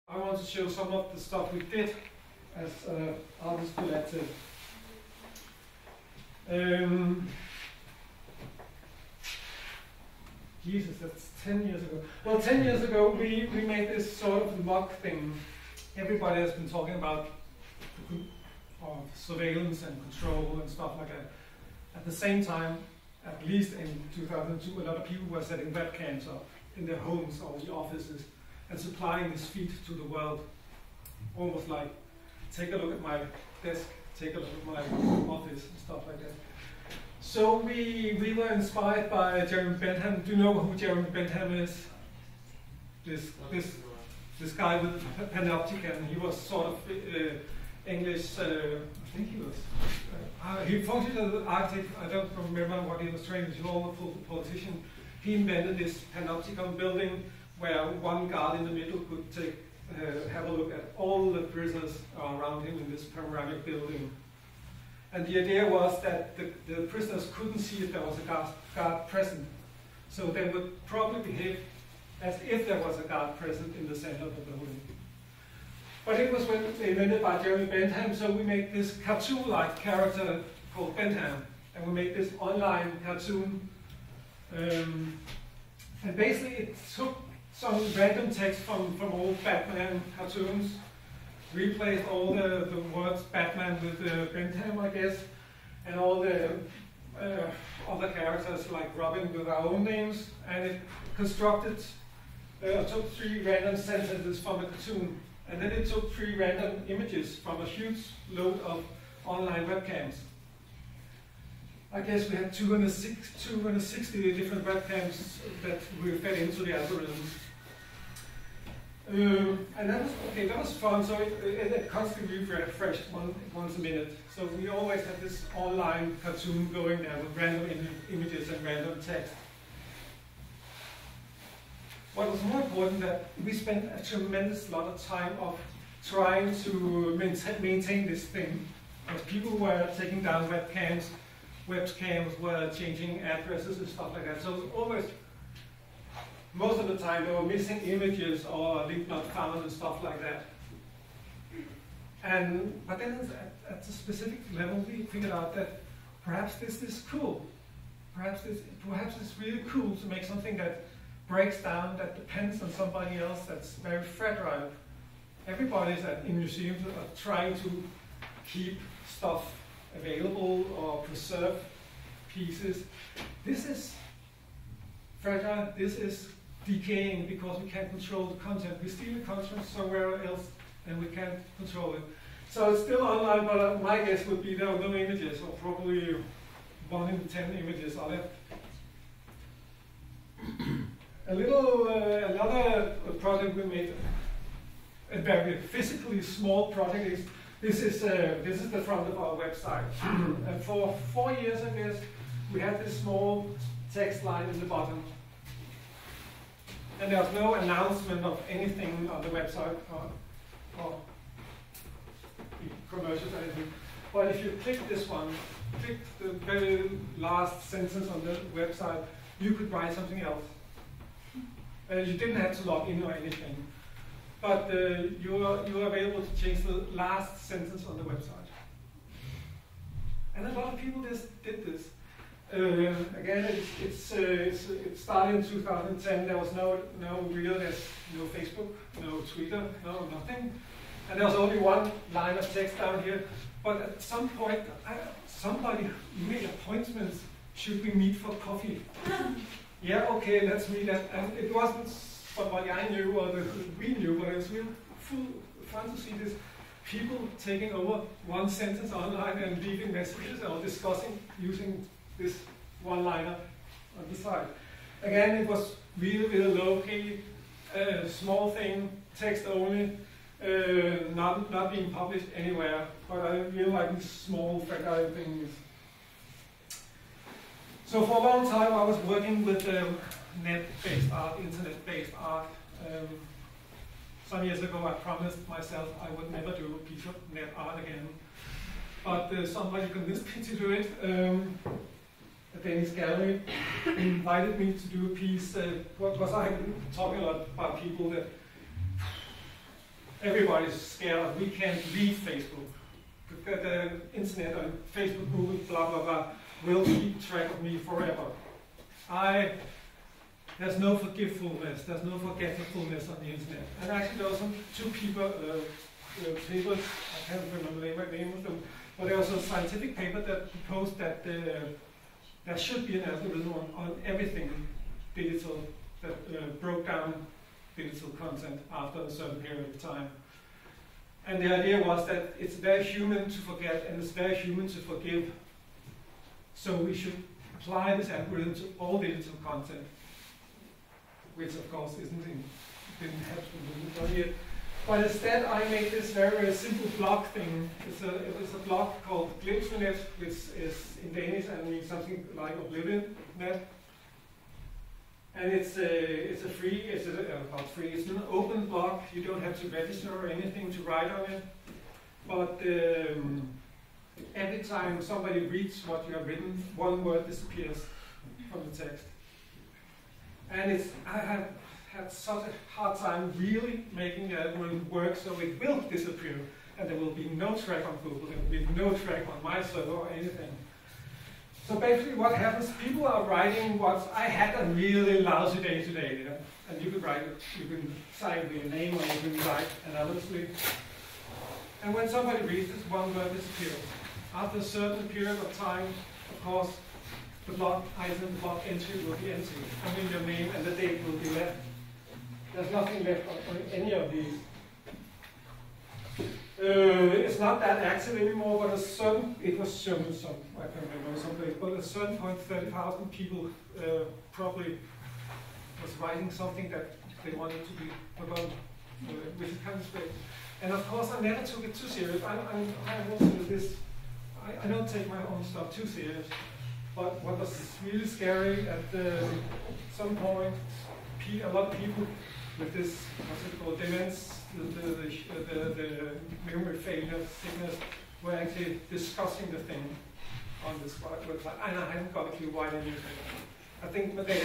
I want to show some of the stuff we did as artist collective. Jesus, that's 10 years ago. Well, 10 years ago we made this sort of mock thing. Everybody has been talking about surveillance and control and stuff like that. At the same time, at least in 2002, a lot of people were setting webcams up in their homes or the offices and supplying this feed to the world. Almost like, take a look at my desk, take a look at my office and stuff like that. So we were inspired by Jeremy Bentham. Do you know who Jeremy Bentham is? This guy with the panopticon. He was sort of English, I think he was. He functioned as an architect. I don't remember what he was trained. He was all a politician. He invented this panopticon building where one guard in the middle could have a look at all the prisoners around him in this panoramic building. And the idea was that the prisoners couldn't see if there was a guard present. So they would probably behave as if there was a guard present in the center of the building. But it was invented by Jeremy Bentham, so we made this cartoon-like character called Bentham. And we made this online cartoon. And basically it took some random text from old Batman cartoons, replaced all the words Batman with Bentham, I guess, and all the other characters like Robin with our own names, and it constructed, took 3 random sentences from a cartoon, and then it took 3 random images from a huge load of online webcams. I guess we had 260 different webcams that we fed into the algorithm. And that was okay. That was fun. So it constantly refreshed once a minute. So we always had this online cartoon going there with random images and random text. What was more important that we spent a tremendous lot of time of trying to maintain this thing, because people were taking down webcams were changing addresses and stuff like that. So it was always, most of the time, they were missing images or link not found and stuff like that. But then at a specific level, we figured out that perhaps this is cool. Perhaps it's really cool to make something that breaks down, that depends on somebody else, that's very fragile. Everybody's in museums are trying to keep stuff available or preserve pieces. This is fragile, this is decaying because we can't control the content. We steal the content somewhere else and we can't control it. So it's still online, but my guess would be there are no images, or probably 1 in 10 images are left. Another project we made, a very physically small project, is this is the front of our website. And for 4 years, I guess, we had this small text line in the bottom. And there was no announcement of anything on the website or commercials or anything. But if you click this one, click the very last sentence on the website, you could write something else. You didn't have to log in or anything. But you are available to change the last sentence on the website. And a lot of people just did this. Again, it started in 2010. There was no Facebook, no Twitter, no nothing. And there was only 1 line of text down here. But at some point, somebody made appointments. Should we meet for coffee? Yeah, okay, let's meet. And it wasn't somebody I knew or we knew, but it was really fun to see this people taking over 1 sentence online and leaving messages or discussing using this one-liner on the side. Again, it was really low-key, small thing, text only, not being published anywhere. But I really like these small, fragile things. So for a long time, I was working with net-based art, internet-based art. Some years ago, I promised myself I would never do a piece of net art again. But somebody convinced me to do it. A Danish gallery invited me to do a piece. Because I'm talking a lot about people that everybody's scared. We can't leave Facebook. The internet and Facebook, Google, blah, blah, blah, will keep track of me forever. There's no forgetfulness, there's no forgetfulness on the internet. And actually there were some two people, papers, I can't remember the name of them, but there was a scientific paper that proposed that there should be an algorithm on everything digital that broke down digital content after a certain period of time. And the idea was that it's very human to forget and it's very human to forgive. So we should apply this algorithm to all digital content, which of course didn't have to be done yet. But instead I made this very, very simple blog thing. It's a blog called Glimsnet, which is in Danish and means something like Oblivion net. And it's an open blog. You don't have to register or anything to write on it. But every time somebody reads what you have written, one word disappears from the text. And I have had such a hard time really making the algorithm work so it will disappear. And there will be no track on Google, there will be no track on my server or anything. So basically what happens, people are writing what I had a really lousy day today, and you could write it, you can sign with your name or you can write anonymously. And when somebody reads this, one word disappears. After a certain period of time, of course, the blog item, the blog entry will be empty. I mean your name and the date will be left. There's nothing left on any of these. It's not that active anymore, but it was shown some, I can't remember someplace, but at a certain point 30,000 people probably was writing something that they wanted to be forgotten, which is kind of strange. And of course I never took it too serious. I also do this, I don't take my own stuff too serious, but what was really scary at some point, a lot of people with this, what's it called, demence, the memory failure sickness, were actually discussing the thing on this website, and I haven't got a clue why they used it. I think that they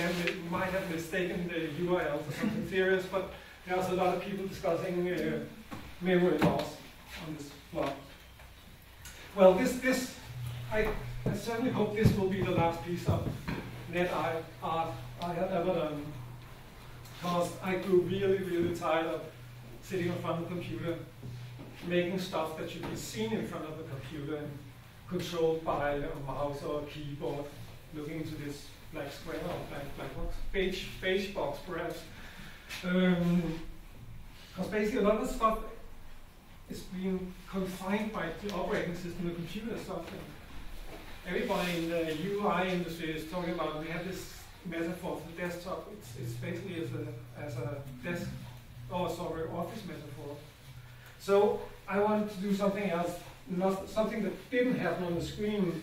might have mistaken the URL for something serious, but there's a lot of people discussing memory loss on this blog. Well, I certainly hope this will be the last piece of net art I have ever done, because I grew really, really tired of sitting in front of the computer, making stuff that should be seen in front of the computer and controlled by a mouse or a keyboard, looking into this black square or black box, beige box perhaps. Because basically a lot of the stuff is being confined by the operating system, the computer stuff. And everybody in the UI industry is talking about, we have this metaphor for the desktop. It's basically as a desk, office metaphor. So I wanted to do something else, something that didn't happen on the screen.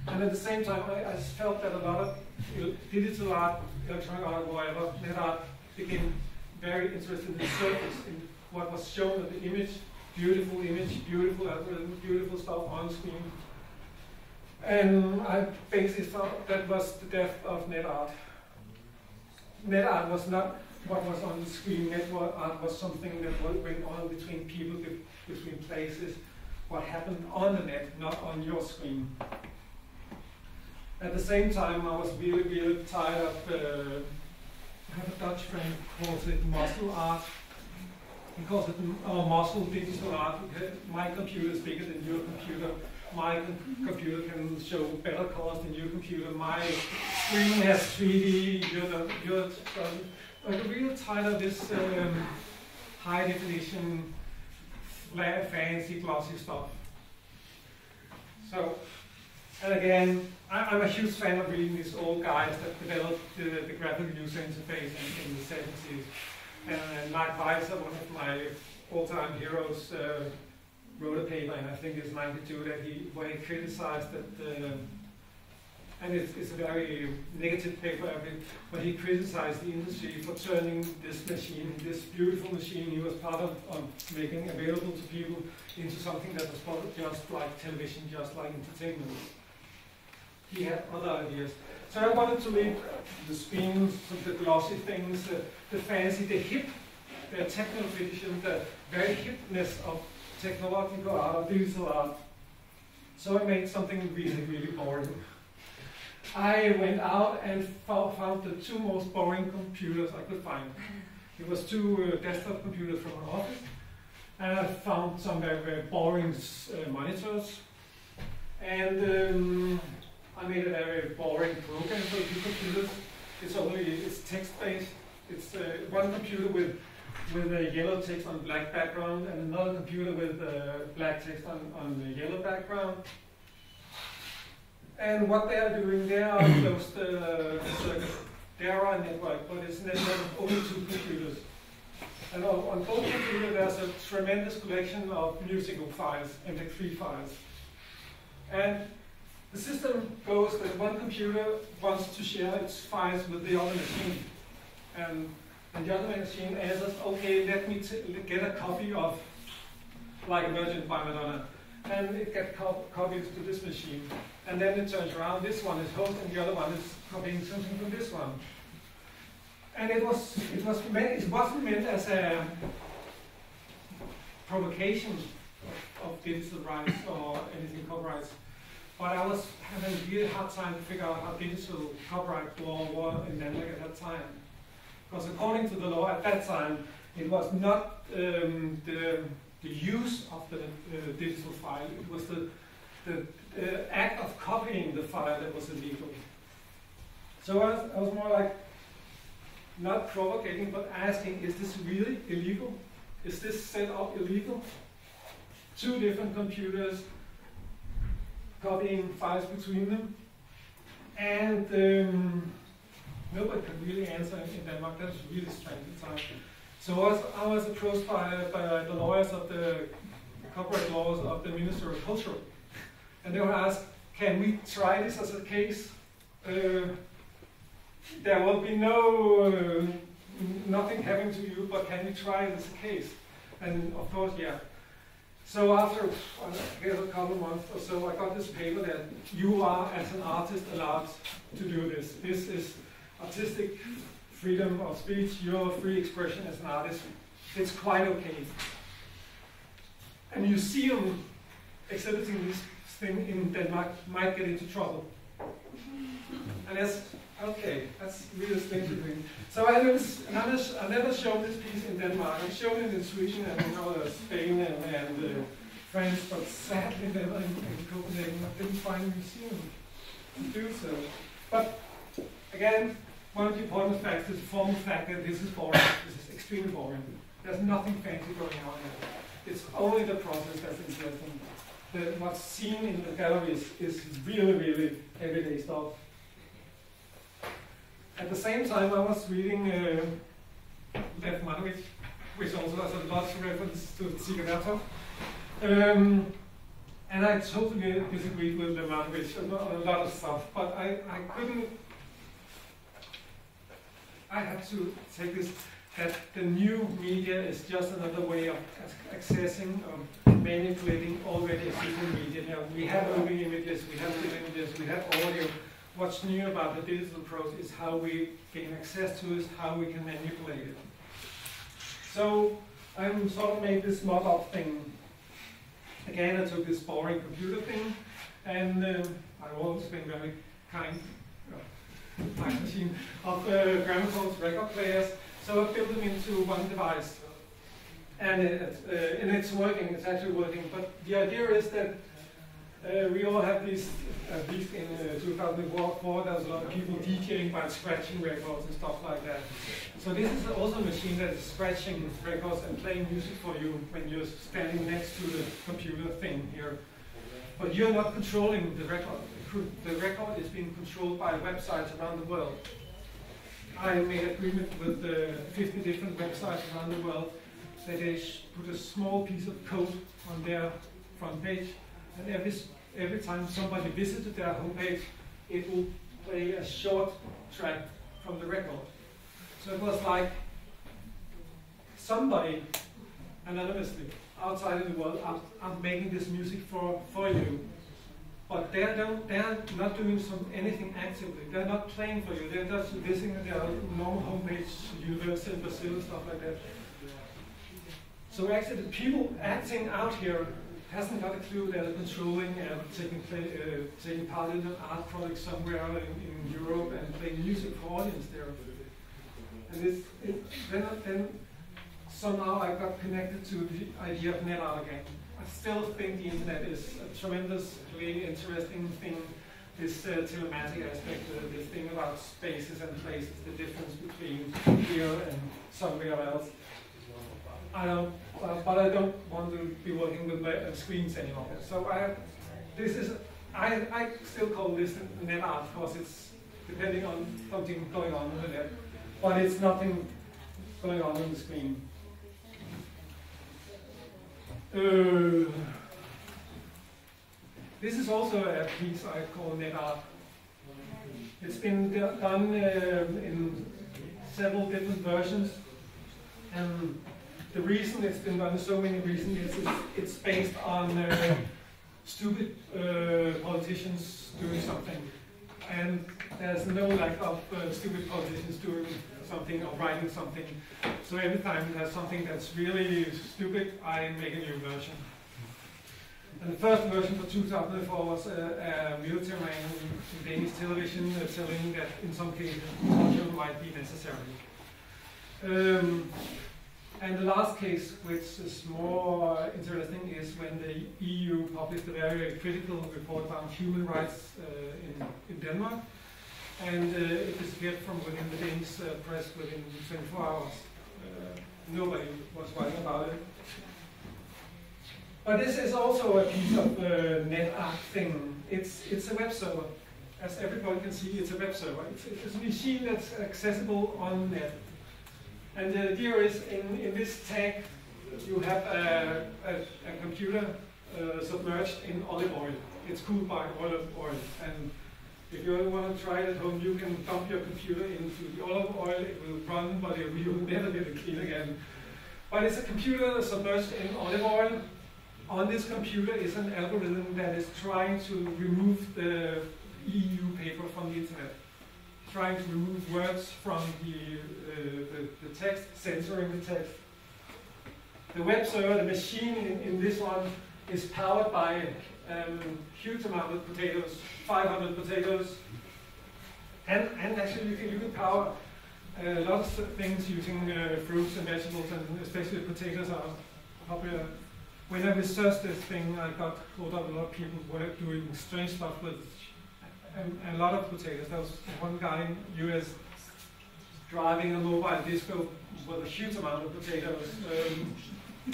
And at the same time, I felt that a lot of digital art, electronic art, whatever, net art, became very interested in the surface, in what was shown at the image, beautiful algorithm, beautiful stuff on screen. And I basically thought that was the death of net art. Net art was not what was on the screen. Net art was something that went on between people, between places, what happened on the net, not on your screen. At the same time, I was really, really tired of, I have a Dutch friend who calls it muscle art. He calls it muscle digital art. My computer is bigger than your computer. My computer can show better colors than your computer. My screen has 3D. I'm really tired of this high definition, fancy, glossy stuff. So, and again, I'm a huge fan of reading these old guys that developed the graphic user interface in the 70s. And Mark Weiser, one of my all-time heroes, wrote a paper, and I think it's 92, where he criticized that, and it's a very negative paper, but he criticized the industry for turning this machine, this beautiful machine he was part of making available to people, into something that was just like television, just like entertainment. He had other ideas. So I wanted to leave the screens, the glossy things, the fancy, the hip the technical vision, the very hipness of technological art, or digital art. So I made something really, really boring. I went out and found the two most boring computers I could find. It was two desktop computers from an office, and I found some very, very boring monitors. And I made a very boring program for two computers. It's text-based. It's one computer with a yellow text on black background, and another computer with black text on the yellow background. And what they are doing, they are closed circuit. They are a network, but it's a network of only two computers. And on both computers, there's a tremendous collection of musical files, MP3 files. And the system goes that one computer wants to share its files with the other machine. And the other machine answers, okay, let me get a copy of Like a Virgin by Madonna. And it gets copies to this machine. And then it turns around, this one is host and the other one is copying something from this one. And it wasn't meant as a provocation of digital rights or anything copyrights. But I was having a really hard time to figure out how digital copyright law was in Denmark at that time. Because according to the law at that time, it was not the use of the digital file, it was the act of copying the file that was illegal. So I was more like, not provocating, but asking, is this really illegal? Is this set up illegal? Two different computers copying files between them. And nobody could really answer in Denmark. That was really strange at the time. So I was approached by the lawyers of the copyright laws of the Minister of Culture. And they were asked, can we try this as a case? There will be nothing happening to you, but can we try it as a case? And of course, yeah. So after, I guess, a couple of months or so, I got this paper that you are, as an artist, allowed to do this. This is artistic freedom of speech, your free expression as an artist. It's quite okay. A museum exhibiting this thing in Denmark might get into trouble. And that's, okay, that's really strange to think. So I never showed this piece in Denmark. I showed it in Sweden and Spain and France, but sadly never in Copenhagen. I didn't find a museum to do so. But again, one of the important facts is the formal fact that this is boring. This is extremely boring. There's nothing fancy going on here. It's only the process that's interesting. What's seen in the galleries is really, really everyday stuff. At the same time, I was reading Lev Manovich, which also has a lot of reference to Tsiganatov. And I totally disagreed with Lev Manovich on a lot of stuff, but I had to take this, that the new media is just another way of accessing, manipulating already existing media. Now, we have moving images, we have still images, we have audio. What's new about the digital approach is how we gain access to it, how we can manipulate it. So I sort of made this mock-up thing. Again, I took this boring computer thing, and I've always been very kind machine of gramophones, record players. So I built them into one device, and it's working. It's actually working. But the idea is that we all have these. At least in 2004, there was a lot of people DJing by scratching records and stuff like that. So this is also a machine that is scratching records and playing music for you when you're standing next to the computer thing here. But you're not controlling the record. The record is being controlled by websites around the world. I made an agreement with 50 different websites around the world that they put a small piece of code on their front page, and every time somebody visited their homepage, it will play a short track from the record. So it was like somebody anonymously outside of the world are making this music for you. But they're not doing anything actively. They're not playing for you. They're just visiting their normal homepage, university in Brazil, stuff like that. So actually the people acting out here hasn't got a clue that they're controlling and taking part in an art project somewhere in Europe and playing music for audience there. And then somehow I got connected to the idea of net art again. I still think the internet is a tremendously interesting thing. This telematic aspect, this thing about spaces and places, the difference between here and somewhere else. But I don't want to be working with screens anymore. So I still call this net art because it's depending on something going on in the net, but it's nothing going on the screen. This is also a piece I call net art. It's been done in several different versions, and the reason it's been done in so many reasons is it's based on stupid politicians doing something, and there's no lack of stupid politicians doing something or writing something. So every time there's something that's really stupid, I make a new version. And the first version for 2004 was a military man in Danish television telling that in some cases torture might be necessary. And the last case, which is more interesting, is when the EU published a very critical report on human rights in Denmark, and it disappeared from within the Danish press within 24 hours. Nobody was writing about it. But this is also a piece of net art thing. It's a web server. As everybody can see, it's a web server. It's a machine that's accessible on net. And the idea is in this tag, you have a computer submerged in olive oil. It's cooled by olive oil. And if you want to try it at home, you can dump your computer into the olive oil. It will run, but you will never get it clean again. But it's a computer submerged in olive oil. On this computer is an algorithm that is trying to remove the EU paper from the internet, trying to remove words from the text, censoring the text. The web server, the machine in this one, is powered by a huge amount of potatoes, 500 potatoes. And actually you can power lots of things using fruits and vegetables, and especially potatoes are popular. When I researched this thing, I got hold of a lot of people who were doing strange stuff with a lot of potatoes. There was one guy in the US driving a mobile disco with a huge amount of potatoes.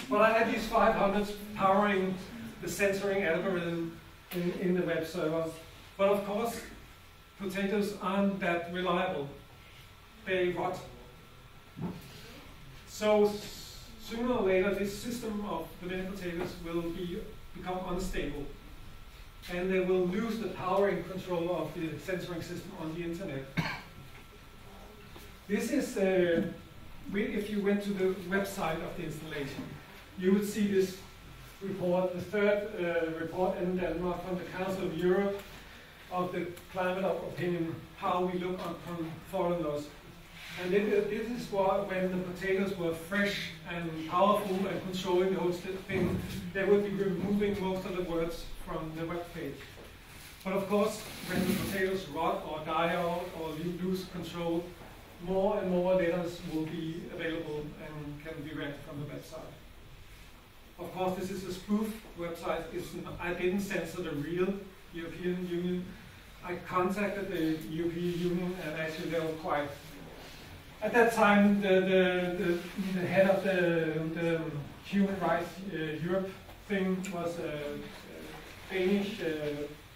But I had these 500 powering the censoring algorithm in the web server. But of course, potatoes aren't that reliable. They rot. So sooner or later, this system of the many potatoes will become unstable, and they will lose the power and control of the censoring system on the internet. This is, if you went to the website of the installation, you would see this report, the third report in Denmark from the Council of Europe of the climate of opinion, how we look upon foreigners. And this is when the potatoes were fresh and powerful and controlling the whole thing, they would be removing most of the words from the web page. But of course, when the potatoes rot or die out or you lose control, more and more letters will be available and can be read from the website. Of course, this is a spoof website. I didn't censor the real European Union. I contacted the European Union, and actually they were quite. At that time, the head of the Human Rights Europe thing was a Danish,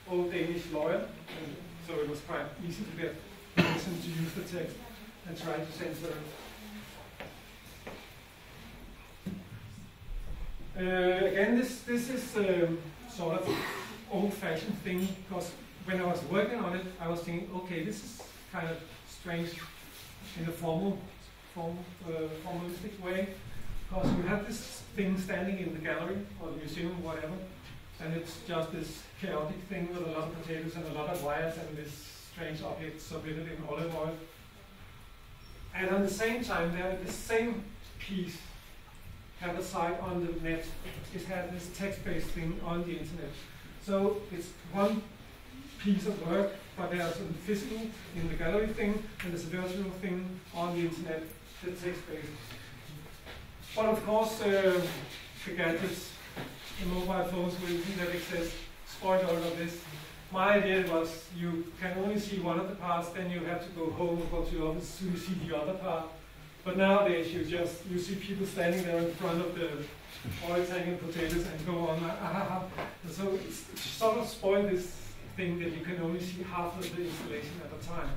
old Danish lawyer, and so it was quite easy to get permission to use the text and try to censor it. Again, this is sort of old-fashioned thing, because when I was working on it, I was thinking, okay, this is kind of strange in a formalistic way, because you have this thing standing in the gallery or the museum, whatever, and it's just this chaotic thing with a lot of potatoes and a lot of wires and this strange object submitted in olive oil. And at the same time, there the same piece have a site on the net. It has this text-based thing on the internet. So it's one piece of work, but there's a physical in the gallery thing, and there's a virtual thing on the internet, the text-based. But of course, the gadgets, the mobile phones with internet access, spoiled all of this. My idea was you can only see one of the parts, then you have to go home and go to your office to see the other part. But nowadays you see people standing there in front of the oil tank and potatoes and go on. And so it's sort of spoiled this thing that you can only see half of the installation at a time.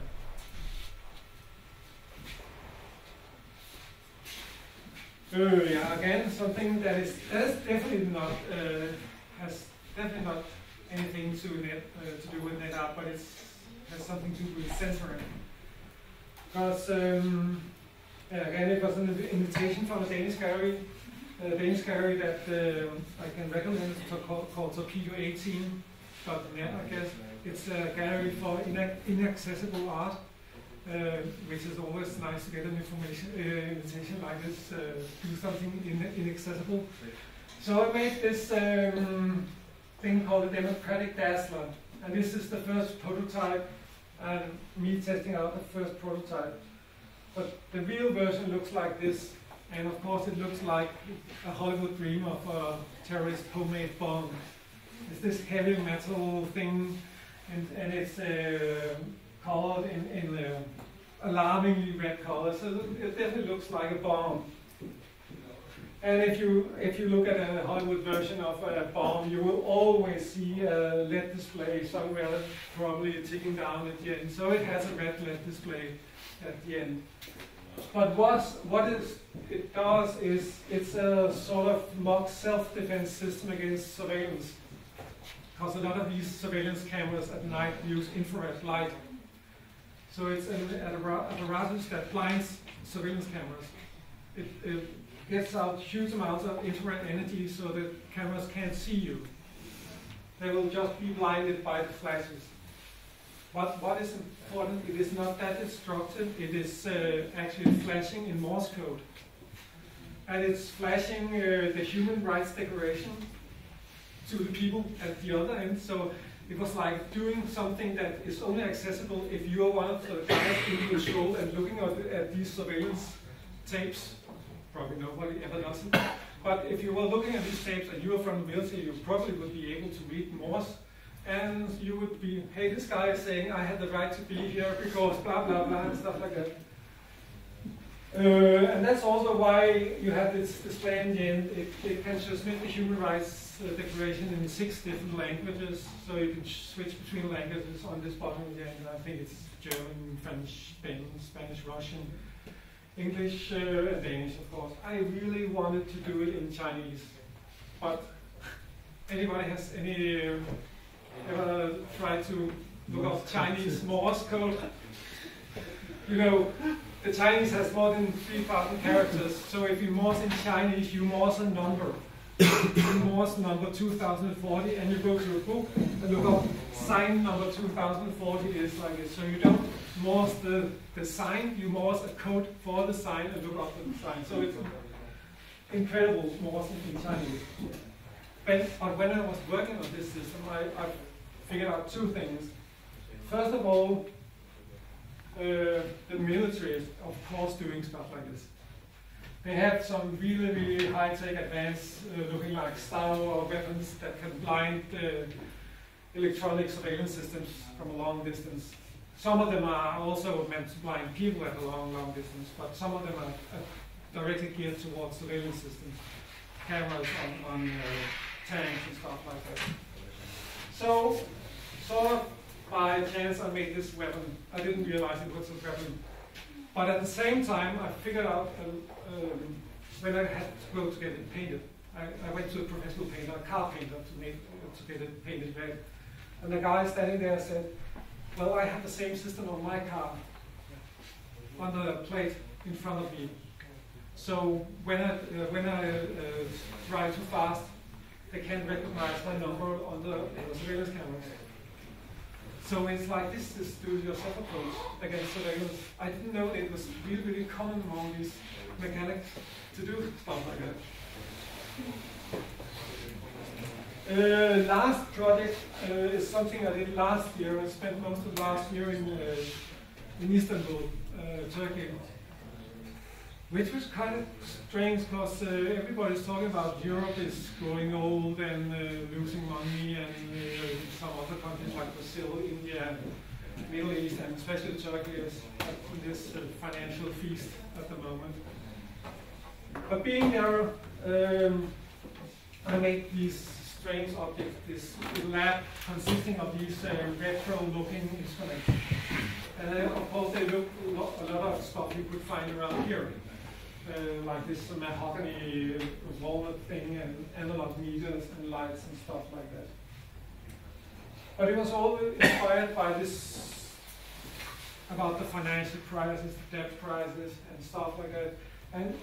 Yeah, again, something that is definitely not has definitely not anything to do with net art, but it has something to do with censoring. Because again, it was an invitation from a Danish gallery that I can recommend. It's called Torpedo 18.net, I guess. It's a gallery for inaccessible art, which is always nice to get an invitation like this, do something inaccessible. So I made this thing called the Democratic Dazzler, and this is the first prototype, and me testing out the first prototype. But the real version looks like this, and of course it looks like a Hollywood dream of a terrorist homemade bomb. It's this heavy metal thing, and it's colored in alarmingly red color, so it definitely looks like a bomb. And if you look at a Hollywood version of a bomb, you will always see a LED display somewhere, probably ticking down at the end. So it has a red LED display at the end. But what it does is it's a sort of mock self-defense system against surveillance. Because a lot of these surveillance cameras at night use infrared light. So it's an apparatus that blinds surveillance cameras. It gets out huge amounts of infrared energy so that cameras can't see you. They will just be blinded by the flashes. But what is important, it is not that destructive, it is actually flashing in Morse code. And it's flashing the Human Rights Declaration to the people at the other end. So it was like doing something that is only accessible if you are one of the guys in control and looking at these surveillance tapes. Probably nobody ever does it. But if you were looking at these tapes and you were from the military, you probably would be able to read Morse. And you would be, hey, this guy is saying I had the right to be here because blah, blah, blah, and stuff like that. And that's also why you have this display in the end. It can transmit the Human Rights Declaration in 6 different languages, so you can switch between languages on this bottom again. I think it's German, French, Spanish, Russian, English, and Danish, of course. I really wanted to do it in Chinese, but anybody has any ever tried to look up Chinese Morse code? You know, the Chinese has more than 3,000 characters, so if you Morse in Chinese, you Morse a number. You Morse number 2040, and you go to a book and look up sign number 2040 is like this. So you don't Morse the sign, you Morse a code for the sign and look up the sign. So it's incredible Morse in Chinese. But when I was working on this system, I figured out 2 things. First of all, the military is, of course, doing stuff like this. They have some really, really high-tech, advanced, looking like Star Wars weapons that can blind electronic surveillance systems from a long distance. Some of them are also meant to blind people at a long, long distance, but some of them are directly geared towards surveillance systems, cameras on tanks and stuff like that. So, sort of by chance, I made this weapon. I didn't realize it was a weapon. But at the same time, I figured out when I had to go to get it painted. I went to a professional painter, a car painter, to get it painted red. And the guy standing there said, well, I have the same system on my car, on the plate in front of me. So when I drive too fast, they can't recognize my number on the surveillance cameras. So it's like this do-it-yourself approach against surveillance. I didn't know it was really, really common among these mechanics to do stuff like that. Last project is something I did last year. I spent most of last year in Istanbul, Turkey, which was kind of strange because everybody's talking about Europe is growing old and losing money, and some other countries like Brazil, India, Middle East, and especially Turkey is at this financial feast at the moment. But being there, I made these strange objects, this lab consisting of these retro-looking instruments. And of course they look a lot of stuff you could find around here. Like this mahogany walnut thing and analog meters and lights and stuff like that. But it was all inspired by this, about the financial crisis, the debt crisis and stuff like that. And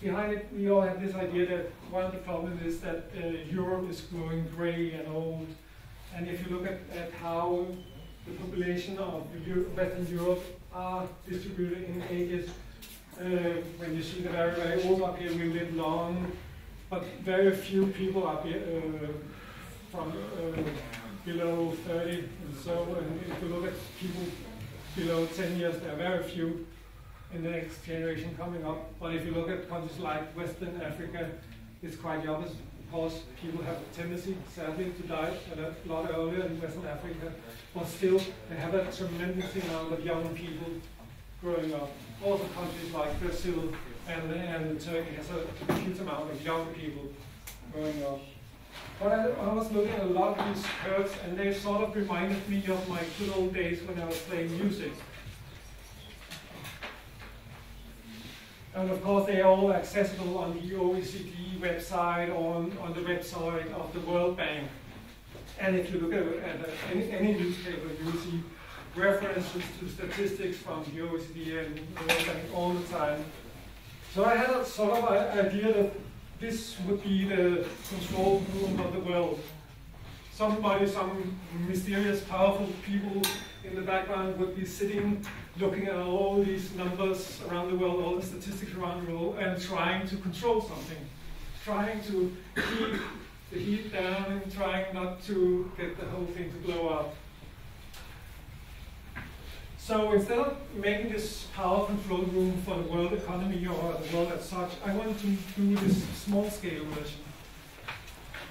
behind it, we all have this idea that one of the problems is that Europe is growing gray and old. And if you look at how the population of Western Europe are distributed in ages, when you see the very, very old up here, we live long, but very few people are from below 30 and so. And if you look at people below 10 years, there are very few in the next generation coming up. But if you look at countries like Western Africa, it's quite the opposite. Of course, people have a tendency, sadly, to die a lot earlier in Western Africa, but still, they have a tremendous amount of young people growing up. Also countries like Brazil and Turkey has a huge amount of young people growing up. But I was looking at a lot of these curves, and they sort of reminded me of my good old days when I was playing music. And of course, they are all accessible on the OECD website or on the website of the World Bank. And if you look at any newspaper, you will see references to statistics from the OECD and the World Bank all the time. So I had a sort of idea that this would be the control room of the world. Some mysterious, powerful people in the background would be sitting, looking at all these numbers around the world, all the statistics around the world, and trying to control something, trying to keep the heat down and trying not to get the whole thing to blow up. So instead of making this power control room for the world economy or the world as such, I wanted to do this small-scale version,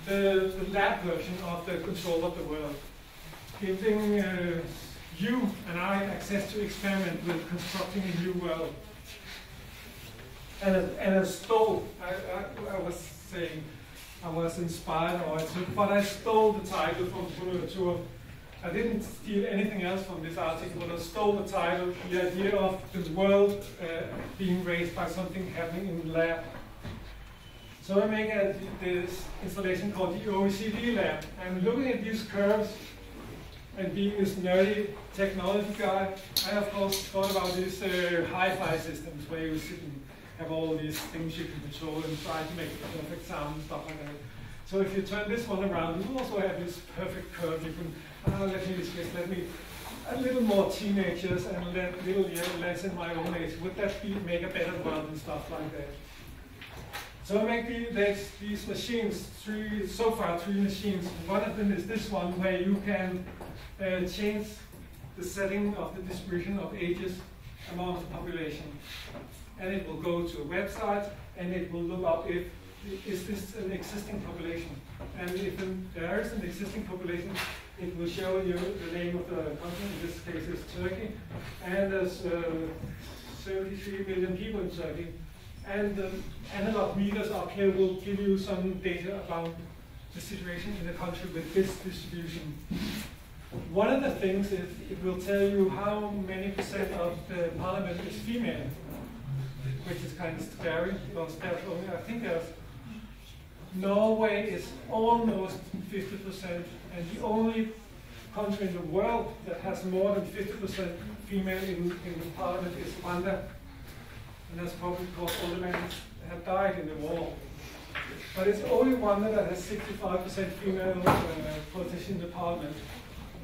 the lab version of the control of the world, giving you and I access to experiment with constructing a new world. And as though I was saying, I was inspired, but I stole the title from Tour. I didn't steal anything else from this article, but I stole the title, the idea of the world being raised by something happening in the lab. So I make this installation called the OECD lab. And looking at these curves and being this nerdy technology guy, I of course thought about these hi-fi systems where you sit and have all these things you can control and try to make the perfect sound and stuff like that. So if you turn this one around, you also have this perfect curve. You can let me a little more teenagers and a little less in my own age. Would that make a better world and stuff like that? So I make these machines, so far three machines. One of them is this one where you can change the setting of the distribution of ages among the population. And it will go to a website and it will look up if is this an existing population. And if there is an existing population, it will show you the name of the country. In this case, it's Turkey. And there's 73 million people in Turkey. And the analog meters up here will give you some data about the situation in the country with this distribution. One of the things is it will tell you how many percent of the parliament is female, which is kind of scary. Because I think Norway is almost 50%, and the only country in the world that has more than 50% female in the parliament is Rwanda. And that's probably because all the men have died in the war. But it's only Rwanda that has 65% female politicians in the parliament.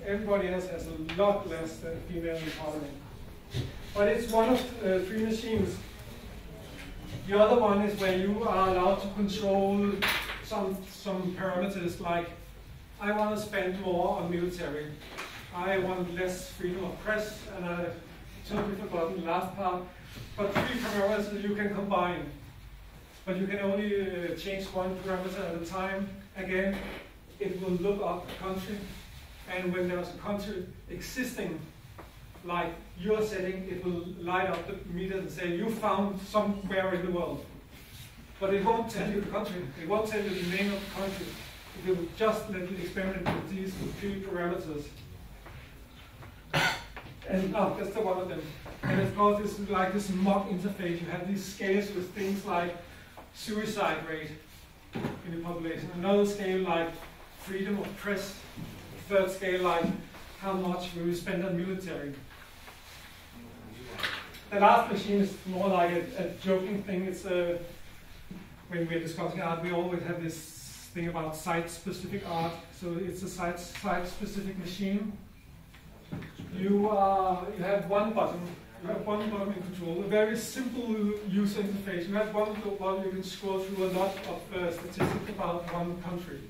everybody else has a lot less female empowerment. But it's one of three machines. The other one is where you are allowed to control some parameters, like I want to spend more on military. I want less freedom of press, and I totally forgotten the last part. But three parameters you can combine. But you can only change one parameter at a time. Again, it will look up a country, and when there's a country existing, like your setting, it will light up the meter and say you found somewhere in the world. But it won't tell you the country. It won't tell you the name of the country. It will just let you experiment with these three parameters. And that's the one of them. And of course, it's like this mock interface. You have these scales with things like suicide rate in the population. Another scale like freedom of press. Third scale like how much will we spend on military. The last machine is more like a joking thing. It's when we're discussing art, we always have this thing about site-specific art. So it's a site-specific machine. You have one button. You have one button in control. A very simple user interface. You have one button. You can scroll through a lot of statistics about one country.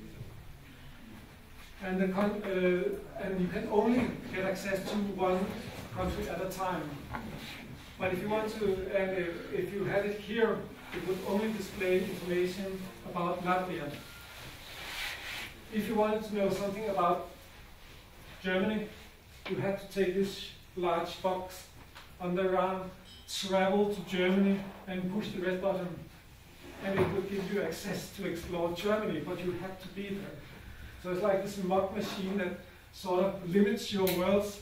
And you can only get access to one country at a time. But if you want to, and if you had it here, it would only display information about Latvia. If you wanted to know something about Germany, you had to take this large box on the arm, travel to Germany, and push the red button. And it would give you access to explore Germany, but you had to be there. So it's like this mock machine that sort of limits your worlds.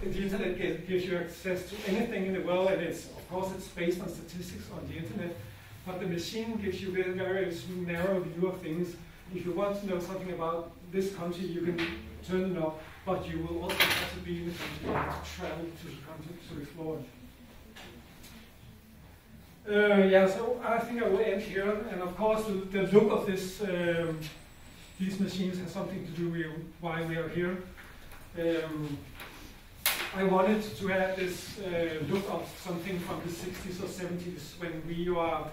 The internet gives you access to anything in the world, and of course it's based on statistics on the internet, but the machine gives you a very narrow view of things. If you want to know something about this country, you can turn it off, but you will also have to be in the country, you have to travel to the country to explore it. Yeah, so I think I will end here, and of course the look of these machines has something to do with why we are here. I wanted to have this look of something from the 60s or 70s when we were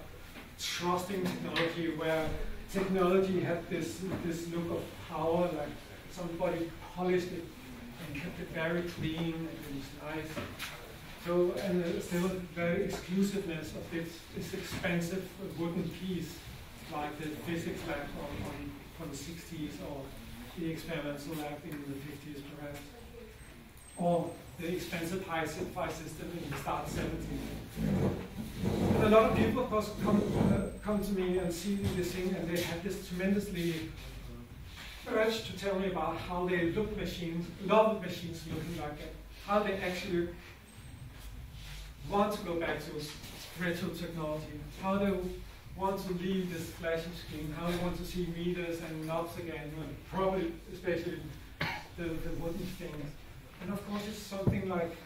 trusting technology, where technology had this look of power, like somebody polished it and kept it very clean and it was nice. So, and still very exclusiveness of this expensive wooden piece, like the physics lab from the 60s or the experimental lab in the 50s perhaps, or the expensive high system in the start 70s. And a lot of people, of course, come to me and see this thing, and they have this tremendously urge to tell me about how they love machines looking like that, how they actually want to go back to retro technology, how they want to leave this flashing screen, how they want to see meters and knobs again, and probably especially the wooden things. And of course, it's something like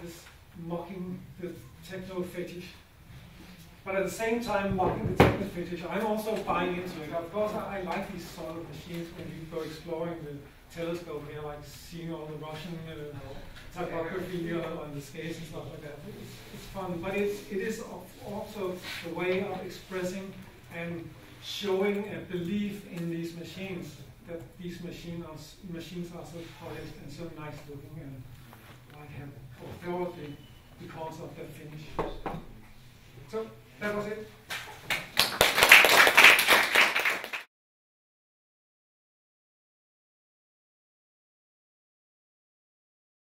this mocking the techno fetish. But at the same time, mocking the techno fetish, I'm also buying into it. Of course, I like these sort of machines when you go exploring the telescope here, like seeing all the Russian typography on the scales and stuff like that. It's fun, but it is also a way of expressing and showing a belief in these machines, that these machines are so polished and so nice looking and like have authority because of their finish. So that was it.